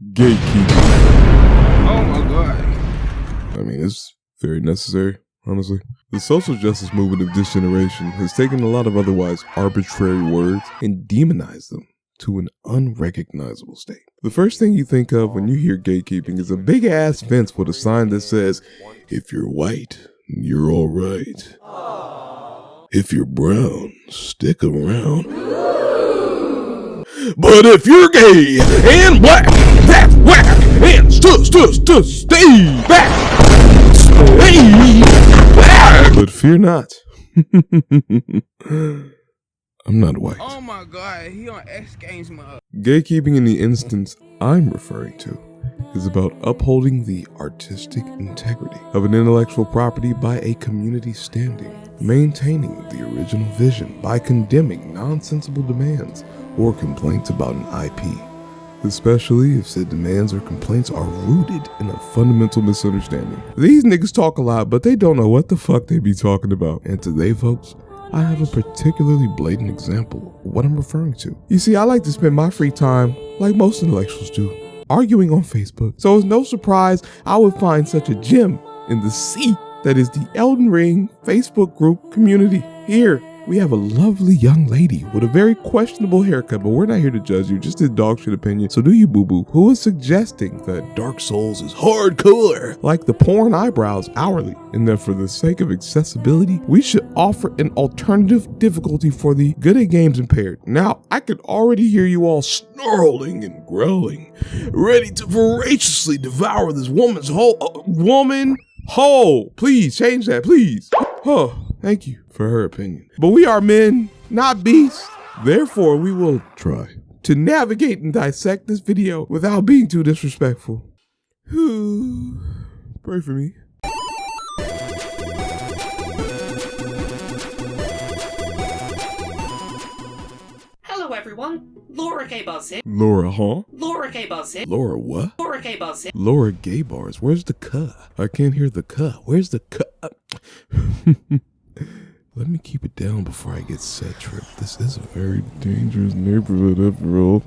Gatekeeping. Oh my god. I mean, it's very necessary, honestly. The social justice movement of this generation has taken a lot of otherwise arbitrary words and demonized them to an unrecognizable state. The first thing you think of when you hear gatekeeping is a big ass fence with a sign that says, if you're white, you're alright. If you're brown, stick around. But if you're gay and black, that's whack and stay back. Stay back. But fear not. I'm not white. Oh my god, he on X Games mode. Gatekeeping in the instance I'm referring to is about upholding the artistic integrity of an intellectual property by a community standing, maintaining the original vision by condemning nonsensical demands or complaints about an IP, especially if said demands or complaints are rooted in a fundamental misunderstanding. These niggas talk a lot, but they don't know what the fuck they be talking about. And today, folks, I have a particularly blatant example of what I'm referring to. You see, I like to spend my free time, like most intellectuals do, arguing on Facebook. So it's no surprise I would find such a gem in the sea that is the Elden Ring Facebook group community. Here, we have a lovely young lady with a very questionable haircut, but we're not here to judge you, just a dog shit opinion, so do you boo-boo, who is suggesting that Dark Souls is hardcore, like the porn eyebrows hourly, and that for the sake of accessibility, we should offer an alternative difficulty for the good at games impaired. Now, I can already hear you all snarling and growling, ready to voraciously devour this woman's whole. Please change that, please. Oh, thank you for her opinion. But we are men, not beasts. Therefore, we will try to navigate and dissect this video without being too disrespectful. Pray for me. Hello everyone, LauraKBuzz here. Laura, huh? LauraKBuzz here. Laura what? LauraKBuzz here. Laura Gay Bars. Where's the cuh? I can't hear the cuh. Where's the cuh? Let me keep it down before I get set tripped. This is a very dangerous neighborhood after all.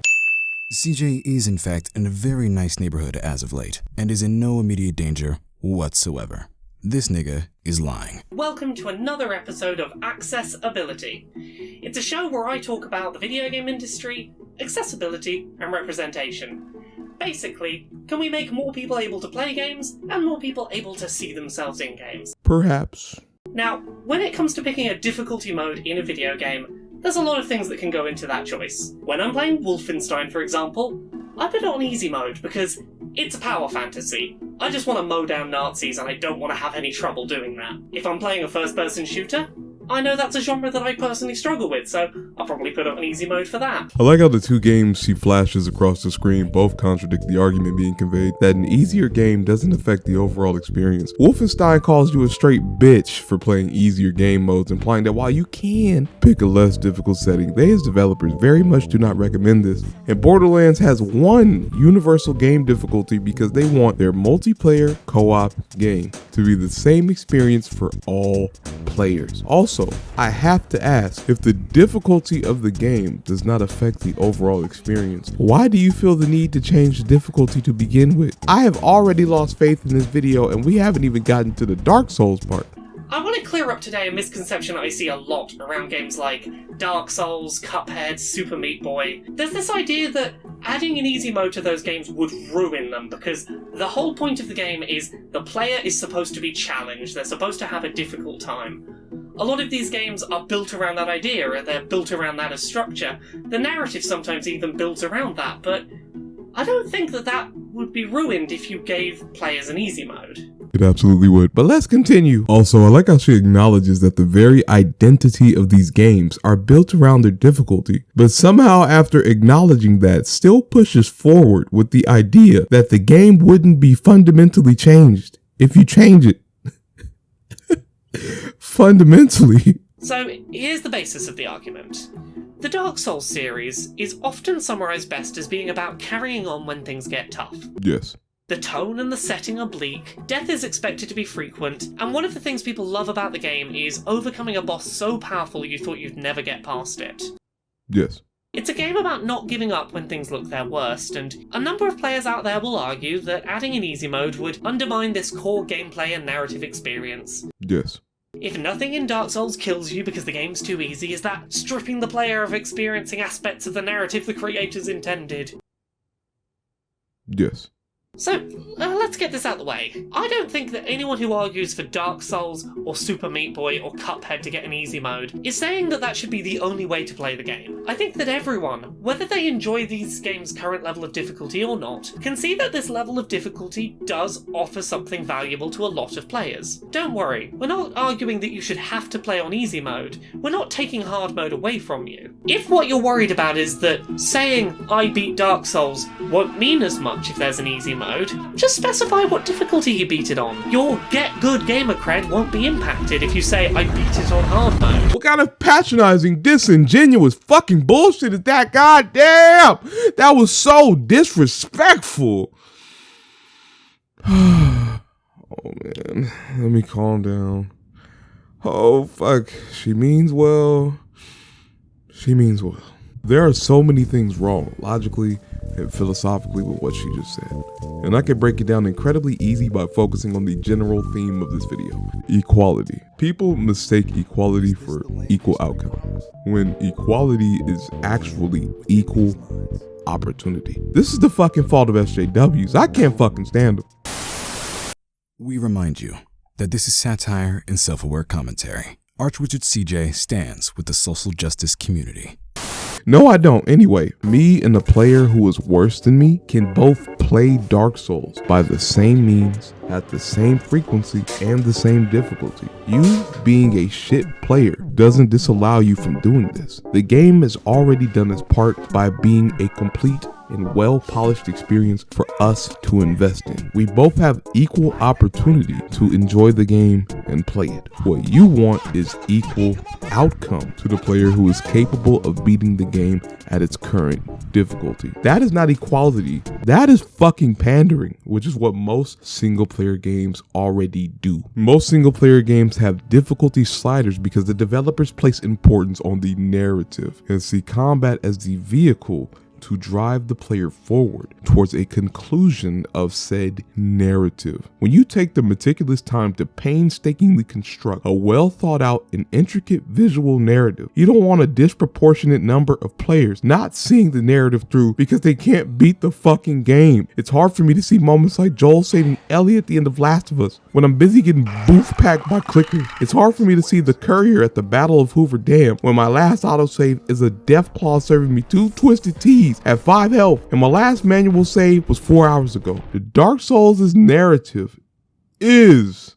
CJ is in fact in a very nice neighborhood as of late, and is in no immediate danger whatsoever. This nigga is lying. Welcome to another episode of Accessibility. It's a show where I talk about the video game industry, accessibility, and representation. Basically, can we make more people able to play games, and more people able to see themselves in games? Perhaps. Now, when it comes to picking a difficulty mode in a video game, there's a lot of things that can go into that choice. When I'm playing Wolfenstein, for example, I put it on easy mode because it's a power fantasy. I just want to mow down Nazis and I don't want to have any trouble doing that. If I'm playing a first-person shooter, I know that's a genre that I personally struggle with, so I'll probably put it on easy mode for that. I like how the two games she flashes across the screen both contradict the argument being conveyed that an easier game doesn't affect the overall experience. Wolfenstein calls you a straight bitch for playing easier game modes, implying that while you can pick a less difficult setting, they as developers very much do not recommend this. And Borderlands has one universal game difficulty because they want their multiplayer co-op game to be the same experience for all players. Also, I have to ask, if the difficulty of the game does not affect the overall experience, why do you feel the need to change the difficulty to begin with? I have already lost faith in this video and we haven't even gotten to the Dark Souls part. I want to clear up today a misconception that I see a lot around games like Dark Souls, Cuphead, Super Meat Boy. There's this idea that adding an easy mode to those games would ruin them because the whole point of the game is the player is supposed to be challenged, they're supposed to have a difficult time. A lot of these games are built around that idea, or they're built around that as structure. The narrative sometimes even builds around that, but I don't think that would be ruined if you gave players an easy mode. It absolutely would. But let's continue. Also, I like how she acknowledges that the very identity of these games are built around their difficulty, but somehow after acknowledging that, still pushes forward with the idea that the game wouldn't be fundamentally changed if you change it. Fundamentally. So here's the basis of the argument. The Dark Souls series is often summarised best as being about carrying on when things get tough. Yes. The tone and the setting are bleak, death is expected to be frequent, and one of the things people love about the game is overcoming a boss so powerful you thought you'd never get past it. Yes. It's a game about not giving up when things look their worst, and a number of players out there will argue that adding an easy mode would undermine this core gameplay and narrative experience. Yes. If nothing in Dark Souls kills you because the game's too easy, is that stripping the player of experiencing aspects of the narrative the creators intended? Yes. So, let's get this out of the way. I don't think that anyone who argues for Dark Souls or Super Meat Boy or Cuphead to get an easy mode is saying that that should be the only way to play the game. I think that everyone, whether they enjoy these games' current level of difficulty or not, can see that this level of difficulty does offer something valuable to a lot of players. Don't worry, we're not arguing that you should have to play on easy mode. We're not taking hard mode away from you. If what you're worried about is that saying I beat Dark Souls won't mean as much if there's an easy mode, just specify what difficulty you beat it on. Your get good gamer cred won't be impacted if you say I beat it on hard mode. What kind of patronizing, disingenuous fucking bullshit is that? Goddamn! That was so disrespectful. Oh man, let me calm down. Oh fuck, she means well. She means well. There are so many things wrong, logically and philosophically, with what she just said. And I can break it down incredibly easy by focusing on the general theme of this video: equality. People mistake equality for equal outcomes, when equality is actually equal opportunity. This is the fucking fault of SJWs. I can't fucking stand them. We remind you that this is satire and self-aware commentary. Archwizard CJ stands with the social justice community. No, I don't. Anyway, me and the player who is worse than me can both play Dark Souls by the same means, at the same frequency, and the same difficulty. You being a shit player doesn't disallow you from doing this. The game has already done its part by being a complete and well-polished experience for us to invest in. We both have equal opportunity to enjoy the game and play it. What you want is equal outcome to the player who is capable of beating the game at its current difficulty. That is not equality. That is fucking pandering, which is what most single-player games already do. Most single-player games have difficulty sliders because the developers place importance on the narrative and see combat as the vehicle to drive the player forward towards a conclusion of said narrative. When you take the meticulous time to painstakingly construct a well thought out and intricate visual narrative, you don't want a disproportionate number of players not seeing the narrative through because they can't beat the fucking game. It's hard for me to see moments like Joel saving Ellie at the end of Last of Us when I'm busy getting boof packed by clickers. It's hard for me to see the courier at the Battle of Hoover Dam when my last autosave is a Deathclaw serving me 2 twisted teas at 5 health, and my last manual save was 4 hours ago. The Dark Souls' narrative is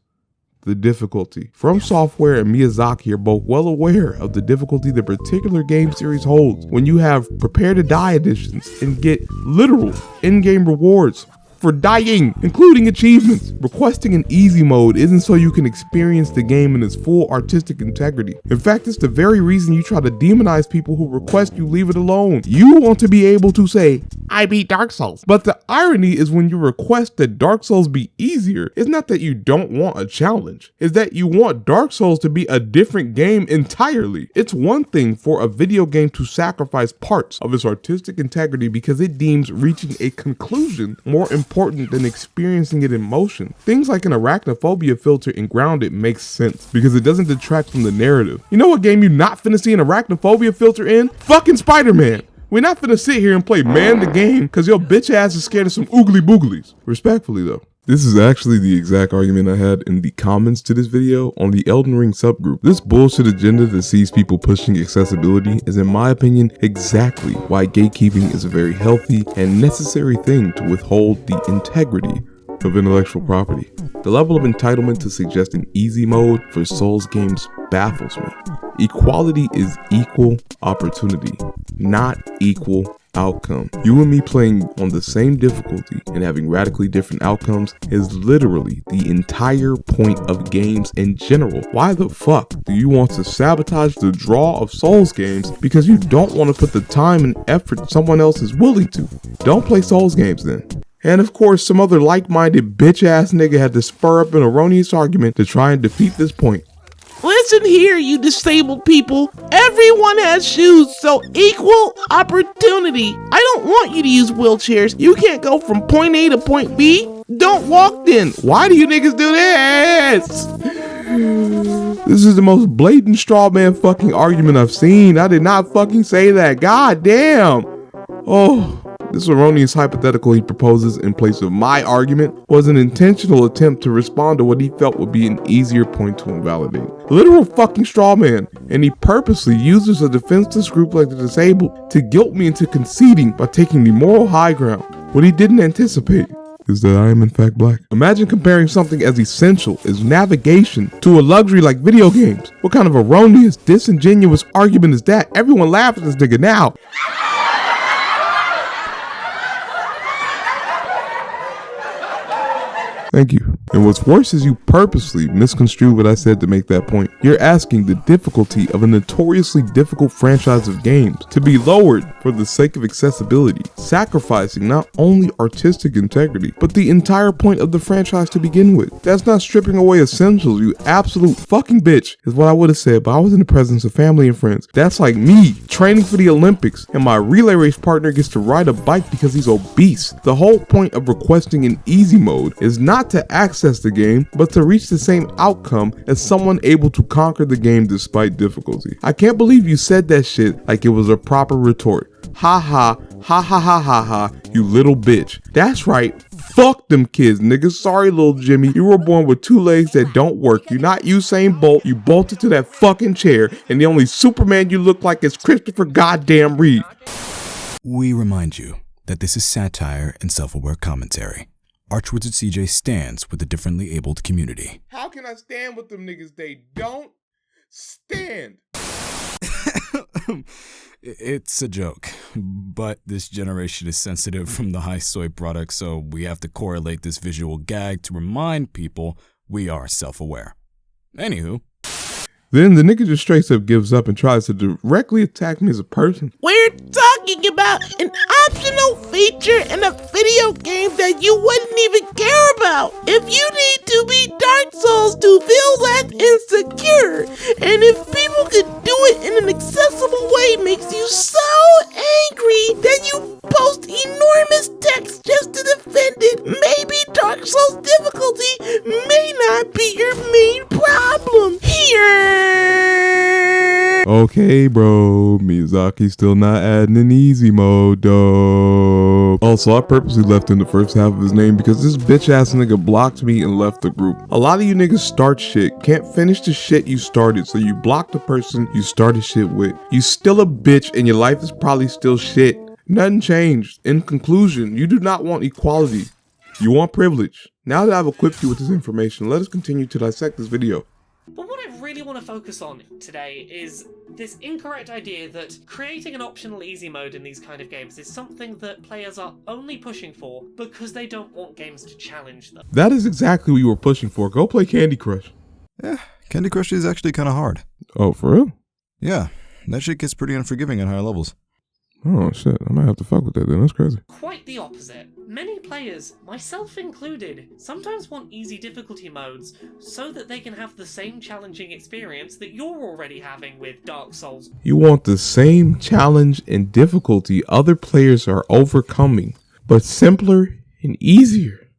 the difficulty. FromSoftware and Miyazaki are both well aware of the difficulty the particular game series holds when you have prepare to die editions and get literal in-game rewards for dying, including achievements. Requesting an easy mode isn't so you can experience the game in its full artistic integrity. In fact, it's the very reason you try to demonize people who request you leave it alone. You want to be able to say, I beat Dark Souls. But the irony is when you request that Dark Souls be easier, it's not that you don't want a challenge. It's that you want Dark Souls to be a different game entirely. It's one thing for a video game to sacrifice parts of its artistic integrity because it deems reaching a conclusion more important than experiencing it in motion. Things like an arachnophobia filter in Grounded makes sense because it doesn't detract from the narrative. You know what game you're not finna see an arachnophobia filter in? Fucking Spider-Man. We're not finna sit here and play man the game because your bitch ass is scared of some oogly booglies. Respectfully though. This is actually the exact argument I had in the comments to this video on the Elden Ring subgroup. This bullshit agenda that sees people pushing accessibility is, in my opinion, exactly why gatekeeping is a very healthy and necessary thing to withhold the integrity of intellectual property. The level of entitlement to suggesting easy mode for Souls games baffles me. Equality is equal opportunity, not equal outcome. You and me playing on the same difficulty and having radically different outcomes is literally the entire point of games in general. Why the fuck do you want to sabotage the draw of Souls games because you don't want to put the time and effort someone else is willing to? Don't play Souls games then. And of course, some other like-minded bitch-ass nigga had to spur up an erroneous argument to try and defeat this point. Listen here, you disabled people. Everyone has shoes, so equal opportunity. I don't want you to use wheelchairs. You can't go from point A to point B. Don't walk then. Why do you niggas do this? This is the most blatant straw man fucking argument I've seen. I did not fucking say that. God damn. Oh, this erroneous hypothetical he proposes in place of my argument was an intentional attempt to respond to what he felt would be an easier point to invalidate. Literal fucking straw man, and he purposely uses a defenseless group like the disabled to guilt me into conceding by taking the moral high ground. What he didn't anticipate is that I am in fact black. Imagine comparing something as essential as navigation to a luxury like video games. What kind of erroneous, disingenuous argument is that? Everyone laughs at this nigga now. Thank you. And what's worse is you purposely misconstrued what I said to make that point. You're asking the difficulty of a notoriously difficult franchise of games to be lowered for the sake of accessibility, sacrificing not only artistic integrity, but the entire point of the franchise to begin with. That's not stripping away essentials, you absolute fucking bitch, is what I would have said, but I was in the presence of family and friends. That's like me training for the Olympics and my relay race partner gets to ride a bike because he's obese. The whole point of requesting an easy mode is not to access the game, but to reach the same outcome as someone able to conquer the game despite difficulty. I can't believe you said that shit like it was a proper retort. Ha ha, ha ha ha ha ha, you little bitch. That's right, fuck them kids, nigga. Sorry, little Jimmy, you were born with two legs that don't work. You're not Usain Bolt, you bolted to that fucking chair, and the only Superman you look like is Christopher goddamn Reeve. We remind you that this is satire and self-aware commentary. Archwizard CJ stands with the differently abled community. How can I stand with them niggas? They don't stand. It's a joke, but this generation is sensitive from the high soy product, so we have to correlate this visual gag to remind people we are self-aware. Anywho. Then the nigga just straight up gives up and tries to directly attack me as a person. We're talking about an optional feature in a video game that you wouldn't even care about. If you need to beat Dark Souls to feel that insecure, and if people could do it in an accessible way makes you so angry that you post enormous text just to defend it, maybe Dark Souls difficulty may not be your main problem here. Okay, bro. Miyazaki's still not adding an easy mode, though. Also, I purposely left in the first half of his name because this bitch ass nigga blocked me and left the group. A lot of you niggas start shit, can't finish the shit you started, so you block the person you started shit with. You still a bitch and your life is probably still shit. Nothing changed. In conclusion, you do not want equality. You want privilege. Now that I've equipped you with this information, let us continue to dissect this video. But what I really want to focus on today is this incorrect idea that creating an optional easy mode in these kind of games is something that players are only pushing for because they don't want games to challenge them. That is exactly what you were pushing for. Go play Candy Crush. Yeah, Candy Crush is actually kind of hard. Oh, for real? Yeah, that shit gets pretty unforgiving at higher levels. Oh shit, I might have to fuck with that then, that's crazy. Quite the opposite. Many players, myself included, sometimes want easy difficulty modes so that they can have the same challenging experience that you're already having with Dark Souls. You want the same challenge and difficulty other players are overcoming, but simpler and easier.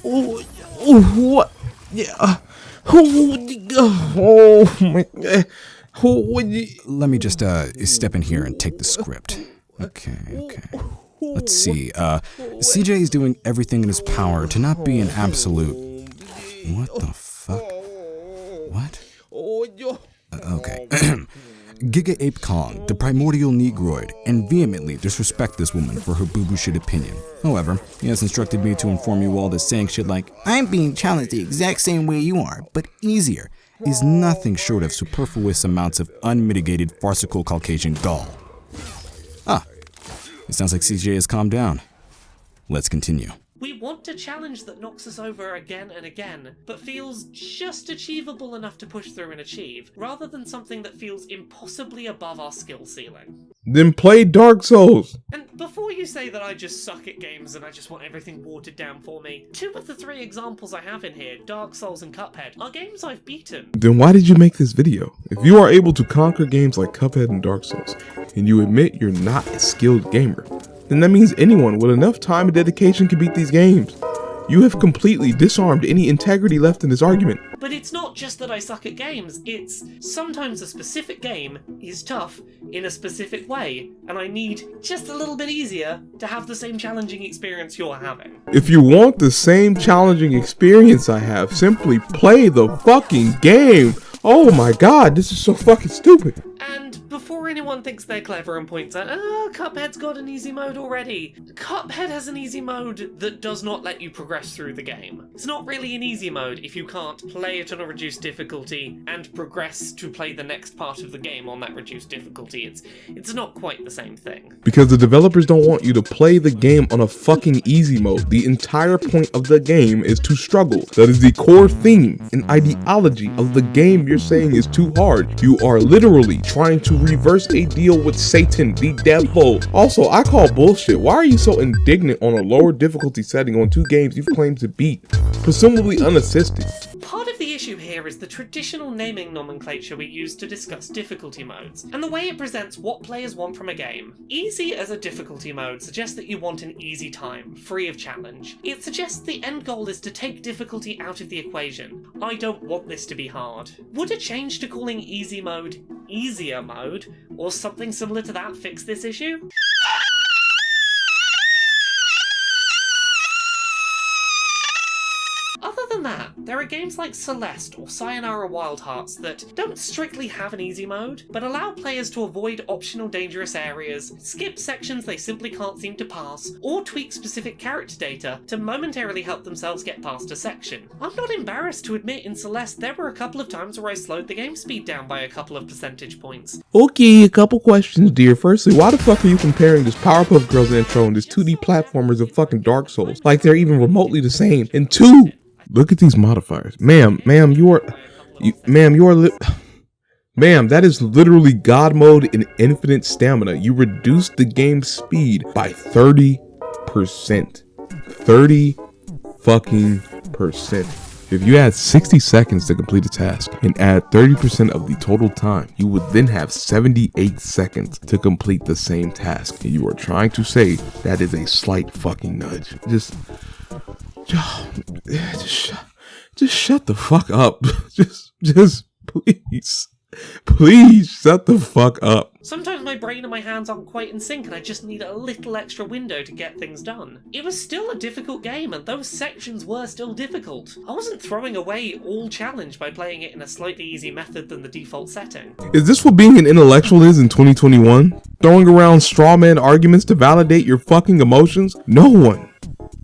What? Yeah. Oh my God. Let me just step in here and take the script. Okay. Let's see. CJ is doing everything in his power to not be an absolute... What the fuck? What? Okay. Giga Ape Kong, the primordial negroid, and vehemently disrespect this woman for her boo-boo shit opinion. However, he has instructed me to inform you all that saying shit like, I'm being challenged the exact same way you are, but easier, is nothing short of superfluous amounts of unmitigated farcical Caucasian gall. It sounds like CJ has calmed down. Let's continue. We want a challenge that knocks us over again and again, but feels just achievable enough to push through and achieve, rather than something that feels impossibly above our skill ceiling. Then play Dark Souls. And before you say that I just suck at games and I just want everything watered down for me, 2 of the 3 examples I have in here, Dark Souls and Cuphead, are games I've beaten. Then why did you make this video? If you are able to conquer games like Cuphead and Dark Souls, and you admit you're not a skilled gamer, then that means anyone with enough time and dedication can beat these games. You have completely disarmed any integrity left in this argument. But it's not just that I suck at games, it's sometimes a specific game is tough in a specific way, and I need just a little bit easier to have the same challenging experience you're having. If you want the same challenging experience I have, simply play the fucking game. Oh my god, this is so fucking stupid. And before anyone thinks they're clever and points out, oh, Cuphead's got an easy mode already. Cuphead has an easy mode that does not let you progress through the game. It's not really an easy mode if you can't play it on a reduced difficulty and progress to play the next part of the game on that reduced difficulty. It's not quite the same thing. Because the developers don't want you to play the game on a fucking easy mode. The entire point of the game is to struggle. That is the core theme and ideology of the game you're saying is too hard. You are literally trying to reverse a deal with Satan, the devil. Also, I call bullshit. Why are you so indignant on a lower difficulty setting on 2 games you've claimed to beat, presumably unassisted? Part of the issue here is the traditional naming nomenclature we use to discuss difficulty modes, and the way it presents what players want from a game. Easy as a difficulty mode suggests that you want an easy time, free of challenge. It suggests the end goal is to take difficulty out of the equation. I don't want this to be hard. Would a change to calling easy mode easier mode, or something similar to that, fix this issue? Other than that, there are games like Celeste or Sayonara Wild Hearts that don't strictly have an easy mode, but allow players to avoid optional dangerous areas, skip sections they simply can't seem to pass, or tweak specific character data to momentarily help themselves get past a section. I'm not embarrassed to admit in Celeste there were a couple of times where I slowed the game speed down by a couple of percentage points. Okay, a couple questions, dear. Firstly, why the fuck are you comparing this Powerpuff Girls intro and this 2D platformers of fucking Dark Souls like they're even remotely the same? And 2, look at these modifiers. Ma'am, that is literally God mode in infinite stamina. You reduced the game's speed by 30%. 30 fucking percent. If you had 60 seconds to complete a task and add 30% of the total time, you would then have 78 seconds to complete the same task. And you are trying to say that is a slight fucking nudge. Just shut the fuck up. Just please shut the fuck up. Sometimes my brain and my hands aren't quite in sync and I just need a little extra window to get things done. It was still a difficult game and those sections were still difficult. I wasn't throwing away all challenge by playing it in a slightly easy method than the default setting. Is this what being an intellectual is in 2021? Throwing around straw man arguments to validate your fucking emotions? No one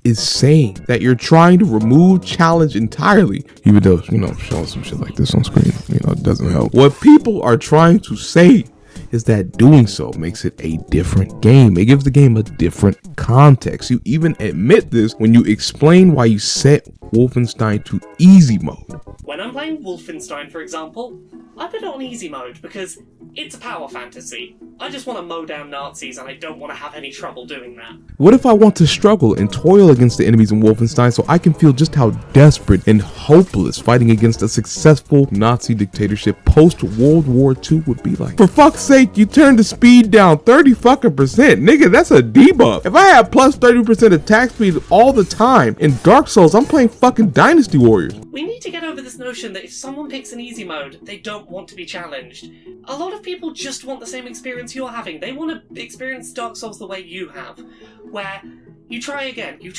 is saying that you're trying to remove challenge entirely, even though, showing some shit like this on screen, it doesn't help. What people are trying to say is that doing so makes it a different game. It gives the game a different context. You even admit this when you explain why you set Wolfenstein to easy mode. When I'm playing Wolfenstein, for example, I put it on easy mode because it's a power fantasy. I just want to mow down Nazis and I don't want to have any trouble doing that. What if I want to struggle and toil against the enemies in Wolfenstein so I can feel just how desperate and hopeless fighting against a successful Nazi dictatorship post-World War II would be like? For fuck's sake, you turned the speed down 30 fucking percent. Nigga, that's a debuff. If I had plus 30% attack speed all the time in Dark Souls, I'm playing fucking Dynasty Warriors. We need to get over this notion that if someone picks an easy mode, they don't want to be challenged. A lot of people just want the same experience you're having. They want to experience Dark Souls the way you have, where you try again, you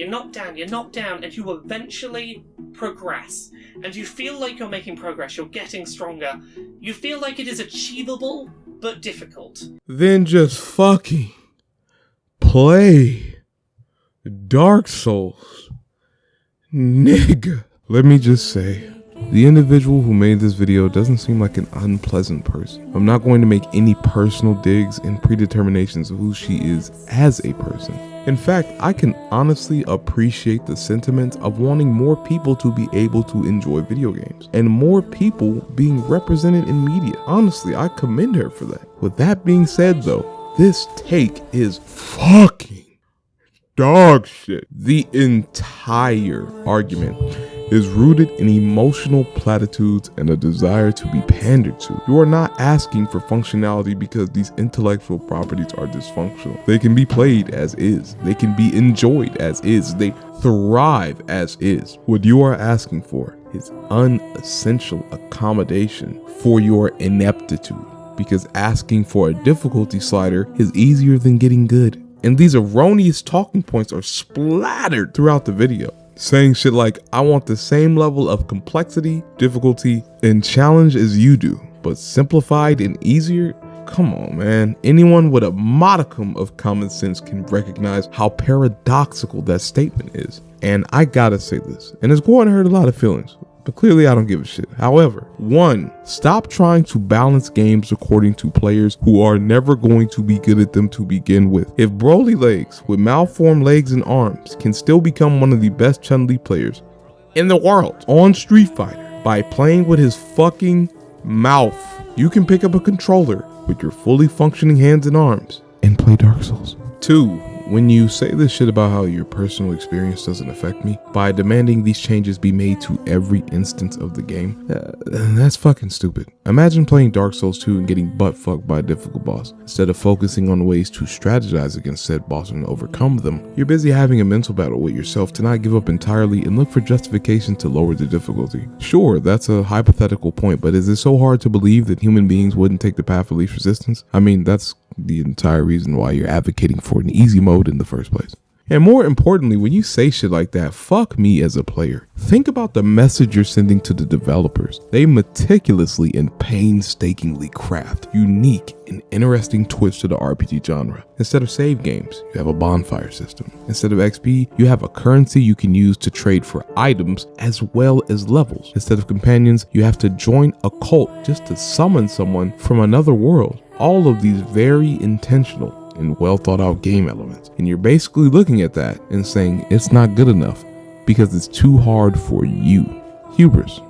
knock down, and you eventually progress. And you feel like you're making progress, you're getting stronger. You feel like it is achievable, but difficult. Then just fucking play Dark Souls. Nigga. Let me just say, the individual who made this video doesn't seem like an unpleasant person. I'm not going to make any personal digs and predeterminations of who she is as a person. In fact, I can honestly appreciate the sentiment of wanting more people to be able to enjoy video games and more people being represented in media. Honestly, I commend her for that. With that being said though, this take is fucking dog shit. The entire argument is rooted in emotional platitudes and a desire to be pandered to. You are not asking for functionality because these intellectual properties are dysfunctional. They can be played as is. They can be enjoyed as is. They thrive as is. What you are asking for is unessential accommodation for your ineptitude, because asking for a difficulty slider is easier than getting good. And these erroneous talking points are splattered throughout the video. Saying shit like, I want the same level of complexity, difficulty, and challenge as you do, but simplified and easier? Come on, man. Anyone with a modicum of common sense can recognize how paradoxical that statement is. And I gotta say this, and it's going to hurt a lot of feelings, but clearly I don't give a shit. However, 1, stop trying to balance games according to players who are never going to be good at them to begin with. If Broly Legs with malformed legs and arms can still become one of the best Chun-Li players in the world on Street Fighter by playing with his fucking mouth, you can pick up a controller with your fully functioning hands and arms and play Dark Souls. 2, when you say this shit about how your personal experience doesn't affect me by demanding these changes be made to every instance of the game, that's fucking stupid. Imagine playing Dark Souls 2 and getting butt fucked by a difficult boss. Instead of focusing on ways to strategize against said boss and overcome them, you're busy having a mental battle with yourself to not give up entirely and look for justification to lower the difficulty. Sure, that's a hypothetical point, but is it so hard to believe that human beings wouldn't take the path of least resistance? I mean, that's the entire reason why you're advocating for an easy mode in the first place. And more importantly, when you say shit like that, fuck me as a player. Think about the message you're sending to the developers. They meticulously and painstakingly craft unique and interesting twists to the RPG genre. Instead of save games, you have a bonfire system. Instead of XP, you have a currency you can use to trade for items as well as levels. Instead of companions, you have to join a cult just to summon someone from another world. All of these very intentional and well thought out game elements. And you're basically looking at that and saying it's not good enough because it's too hard for you. Hubris.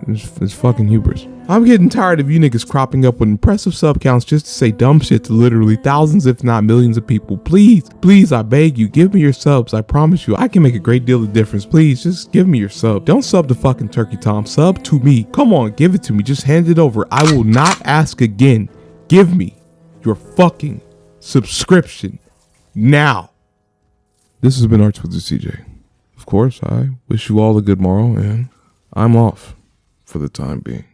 It's fucking hubris. I'm getting tired of you niggas cropping up with impressive sub counts just to say dumb shit to literally thousands if not millions of people. Please, I beg you, give me your subs. I promise you, I can make a great deal of difference. Please, just give me your sub. Don't sub to fucking Turkey Tom. Sub to me. Come on, give it to me. Just hand it over. I will not ask again. Give me your fucking subscription now. This has been Arts with the CJ. Of course, I wish you all a good morrow, and I'm off for the time being.